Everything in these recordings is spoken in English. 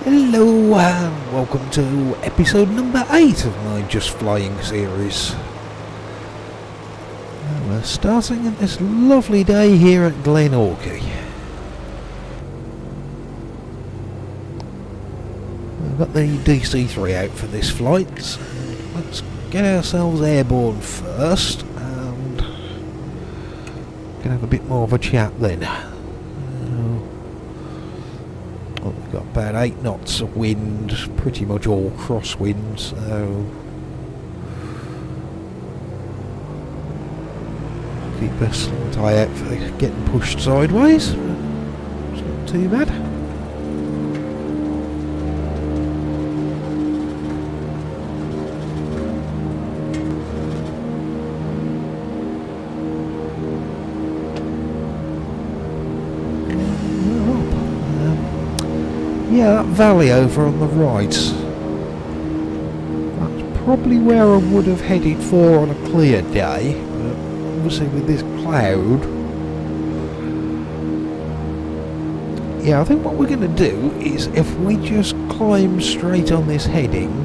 Hello and welcome to episode number 8 of my Just Flying series. We're starting at this lovely day here at Glenorchy. We've got the DC-3 out for this flight, so let's get ourselves airborne first and can have a bit more of a chat then. We've got about 8 knots of wind, pretty much all crosswind, so keep us on the eye out for getting pushed sideways. It's not too bad. Yeah, that valley over on the right, that's probably where I would have headed for on a clear day, but obviously with this cloud, yeah, I think what we're going to do is if we just climb straight on this heading,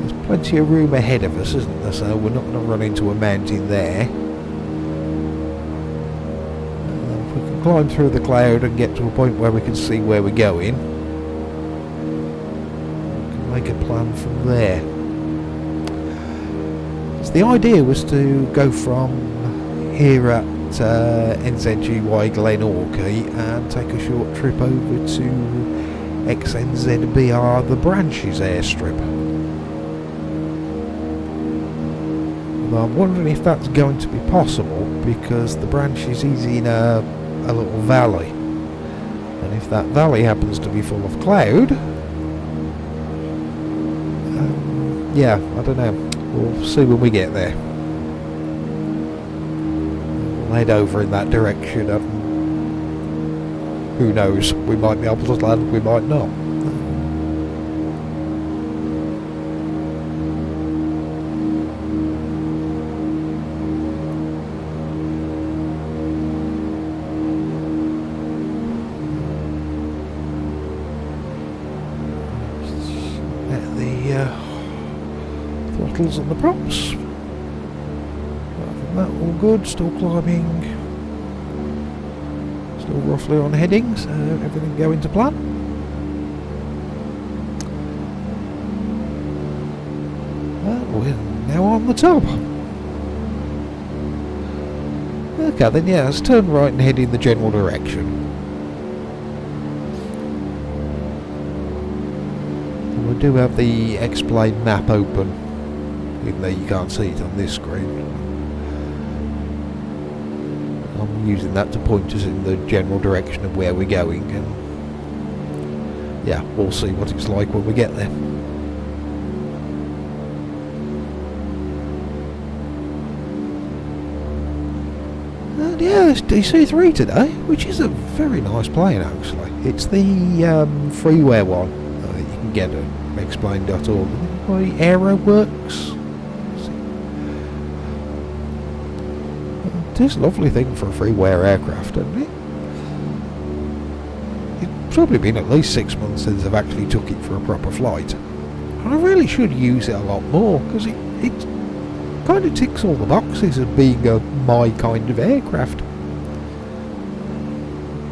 there's plenty of room ahead of us, isn't there, so we're not going to run into a mountain there. Climb through the cloud and get to a point where we can see where we're going. We can make a plan from there. So the idea was to go from here at NZGY Glenorchy and take a short trip over to XNZBR The Branches airstrip. Although I'm wondering if that's going to be possible because the Branches is in a little valley, and if that valley happens to be full of cloud, yeah, I don't know, we'll see when we get there. We'll head over in that direction and who knows, we might be able to land, we might not. Throttles and the props. Apart from that, all good. Still climbing. Still roughly on heading, so everything going to plan. And we're now on the top. Okay, then yeah, let's turn right and head in the general direction. We do have the explain map open, even though you can't see it on this screen. I'm using that to point us in the general direction of where we're going, and yeah, we'll see what it's like when we get there. And yeah, it's DC-3 today, which is a very nice plane actually. It's the freeware one. You can get it at explain.org. By AeroWorks. It is a lovely thing for a freeware aircraft, isn't it? It's probably been at least 6 months since I've actually took it for a proper flight. And I really should use it a lot more, because it kind of ticks all the boxes of being my kind of aircraft.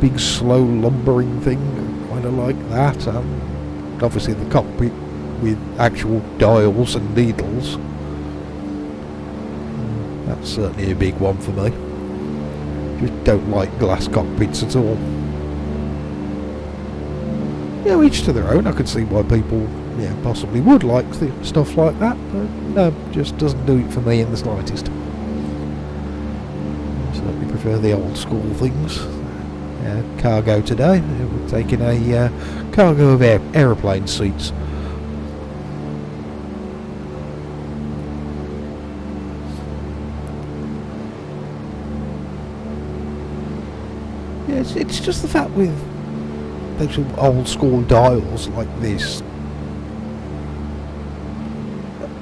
Big, slow, lumbering thing, kind of like that. Obviously the cockpit with actual dials and needles. That's certainly a big one for me. Just don't like glass cockpits at all. You know, each to their own. I could see why people, yeah, possibly would like stuff like that, but no, just doesn't do it for me in the slightest. I certainly prefer the old school things. Cargo today. We're taking a cargo of aeroplane seats. Yeah, it's just the fact with those old school dials like this.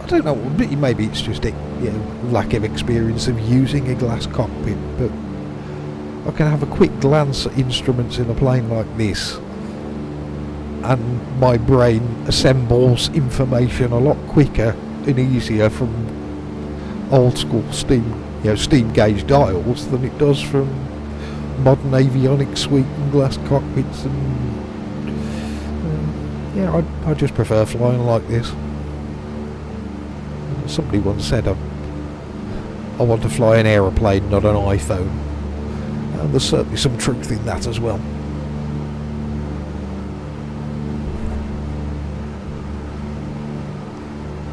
I don't know, maybe it's just a lack of experience of using a glass cockpit, but I can have a quick glance at instruments in a plane like this and my brain assembles information a lot quicker and easier from old school steam gauge dials than it does from modern avionics suite and glass cockpits. And yeah, I just prefer flying like this. Somebody once said I want to fly an aeroplane, not an iPhone, and there's certainly some truth in that as well.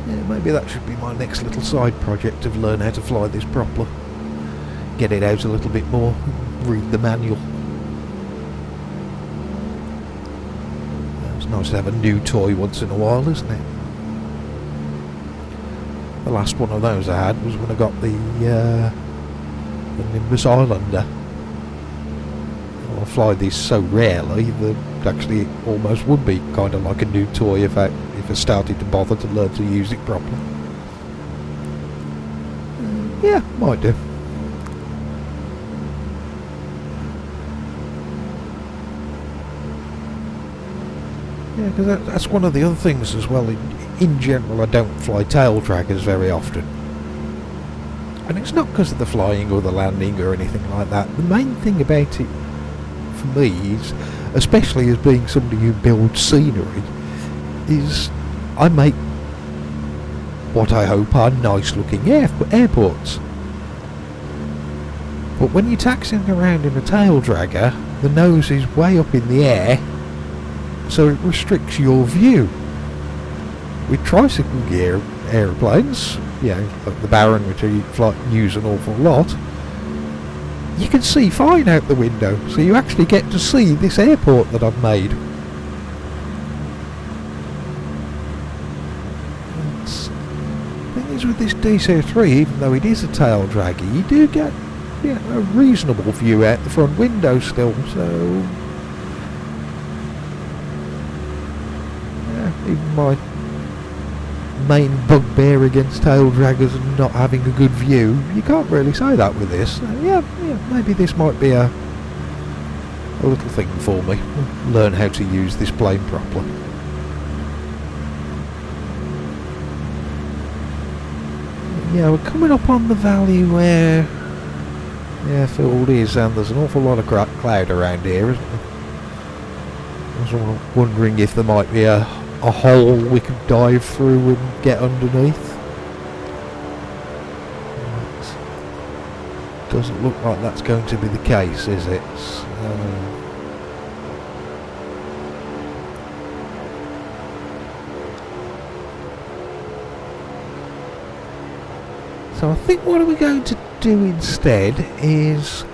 Yeah, maybe that should be my next little side project, of learn how to fly this properly, get it out a little bit more, read the manual. It's nice to have a new toy once in a while, isn't it? The last one of those I had was when I got the Nimbus Islander. Well, I fly these so rarely that actually it almost would be kind of like a new toy if I started to bother to learn to use it properly. Yeah, might do. Yeah, because that's one of the other things as well. In general, I don't fly tail draggers very often. And it's not because of the flying or the landing or anything like that. The main thing about it, for me, is, especially as being somebody who builds scenery, is I make what I hope are nice looking airports. But when you're taxiing around in a tail dragger, the nose is way up in the air, so it restricts your view. With tricycle gear aeroplanes, like the Baron, which I use an awful lot, you can see fine out the window, so you actually get to see this airport that I've made. The thing is, with this DC-3, even though it is a tail dragger, you do get a reasonable view out the front window still, so even my main bugbear against tail draggers and not having a good view, you can't really say that with this. So maybe this might be a little thing for me. Learn how to use this plane properly. Yeah, we're coming up on the valley where the airfield is, and there's an awful lot of cloud around here, isn't there? I was wondering if there might be a hole we could dive through and get underneath. Doesn't look like that's going to be the case, is it? So I think what we're going to do instead is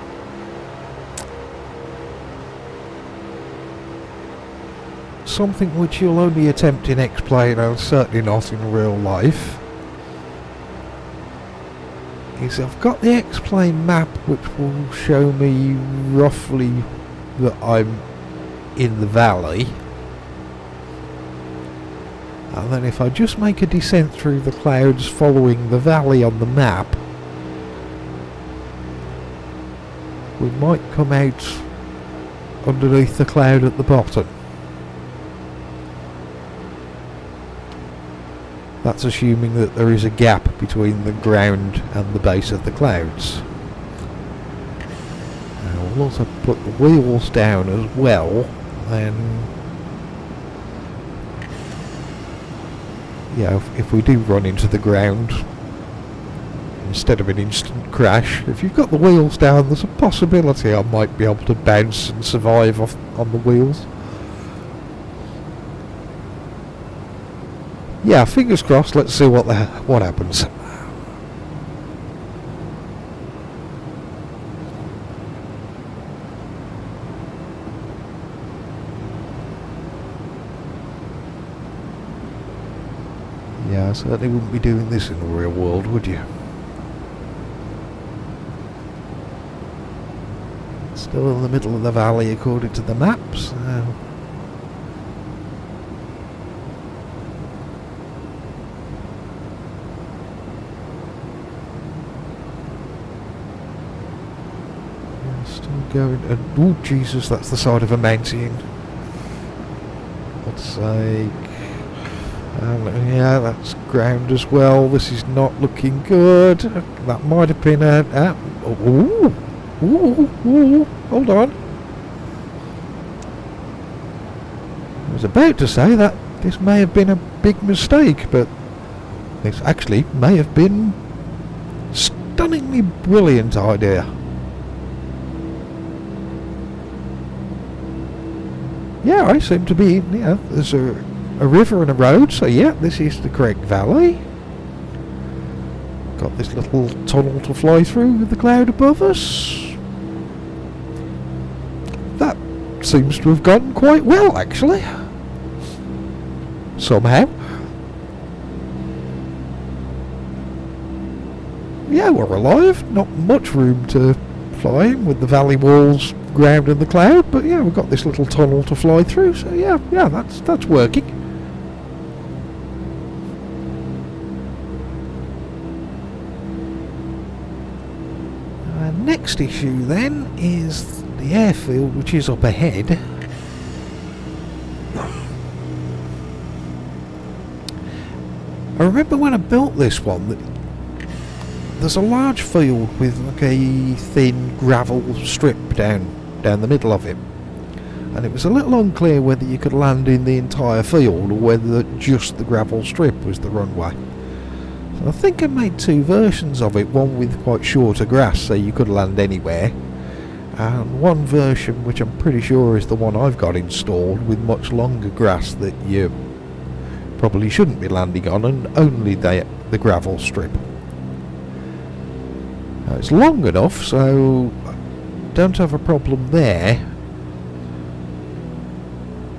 something which you'll only attempt in X-Plane and certainly not in real life. Is I've got the X-Plane map which will show me roughly that I'm in the valley, and then if I just make a descent through the clouds following the valley on the map, we might come out underneath the cloud at the bottom. That's assuming that there is a gap between the ground and the base of the clouds. Now we'll also put the wheels down as well, then if we do run into the ground, instead of an instant crash, if you've got the wheels down, there's a possibility I might be able to bounce and survive on the wheels. Yeah, fingers crossed. Let's see what happens. Yeah, I certainly wouldn't be doing this in the real world, would you? Still in the middle of the valley according to the maps. Still going, and oh Jesus, that's the side of a mountain. God's sake. Yeah, that's ground as well. This is not looking good. That might have been a... ooh, hold on. I was about to say that this may have been a big mistake, but this actually may have been a stunningly brilliant idea. Yeah, I seem to be, there's a river and a road, so yeah, this is the correct valley. Got this little tunnel to fly through with the cloud above us. That seems to have gone quite well, actually. Somehow. Yeah, we're alive. Not much room to fly in with the valley walls, ground and the cloud, but yeah, we've got this little tunnel to fly through, so yeah, that's working. Next issue then is the airfield, which is up ahead. I remember when I built this one that there's a large field with like a thin gravel strip down the middle of it, and it was a little unclear whether you could land in the entire field or whether just the gravel strip was the runway. So I think I made two versions of it, one with quite shorter grass so you could land anywhere, and one version which I'm pretty sure is the one I've got installed with much longer grass that you probably shouldn't be landing on, and only the gravel strip. Now, it's long enough so I don't have a problem there,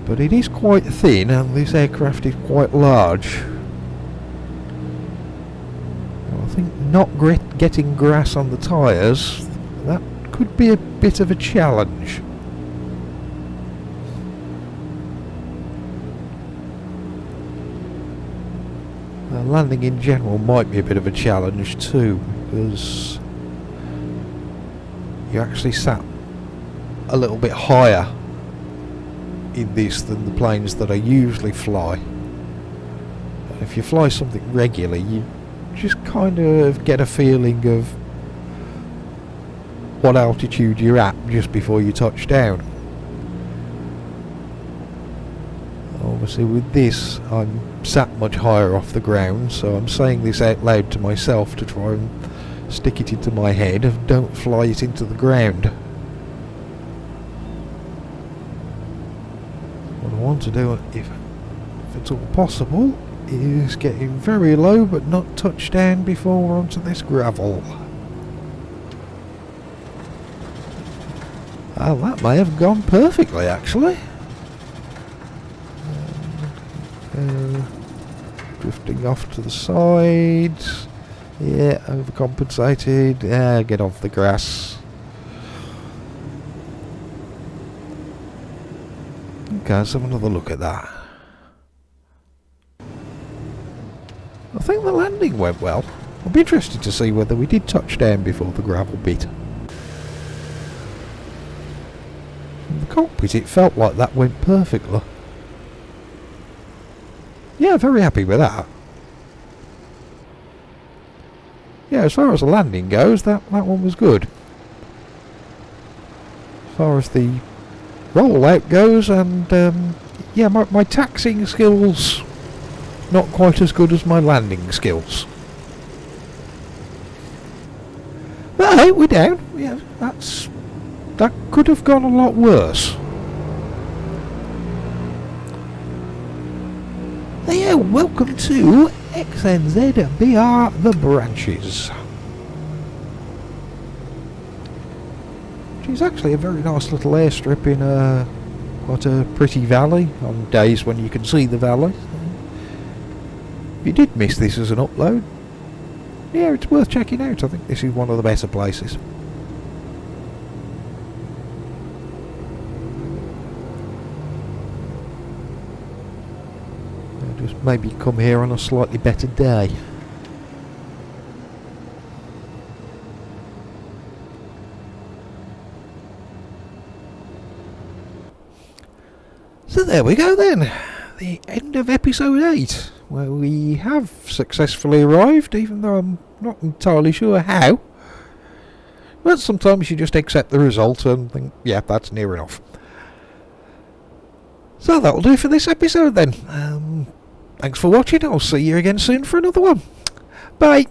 but it is quite thin and this aircraft is quite large. I think not getting grass on the tyres, that could be a bit of a challenge. Landing in general might be a bit of a challenge too, because you actually sat a little bit higher in this than the planes that I usually fly. If you fly something regularly, you just kind of get a feeling of what altitude you're at just before you touch down. Obviously with this I'm sat much higher off the ground, so I'm saying this out loud to myself to try and stick it into my head of don't fly it into the ground. What I want to do, if it's all possible, is getting very low but not touch down before we're onto this gravel. Well, that may have gone perfectly actually. Drifting off to the sides. Yeah, overcompensated. Yeah, get off the grass. Okay, let's have another look at that. I think the landing went well. I'll be interested to see whether we did touch down before the gravel bit. From the cockpit it felt like that went perfectly. Yeah, very happy with that. Yeah, as far as the landing goes, that one was good. As far as the rollout goes, and yeah, my taxiing skills not quite as good as my landing skills. But hey, we're down. Yeah, that could have gone a lot worse. Yeah, welcome to XNZBR The Branches. Which is actually a very nice little airstrip in quite a pretty valley on days when you can see the valley. If you did miss this as an upload, yeah, it's worth checking out. I think this is one of the better places. Just maybe come here on a slightly better day. So there we go then. the end of episode 8, where we have successfully arrived, even though I'm not entirely sure how. But sometimes you just accept the result and think, yeah, that's near enough. So that'll do for this episode then. Thanks for watching. I'll see you again soon for another one. Bye.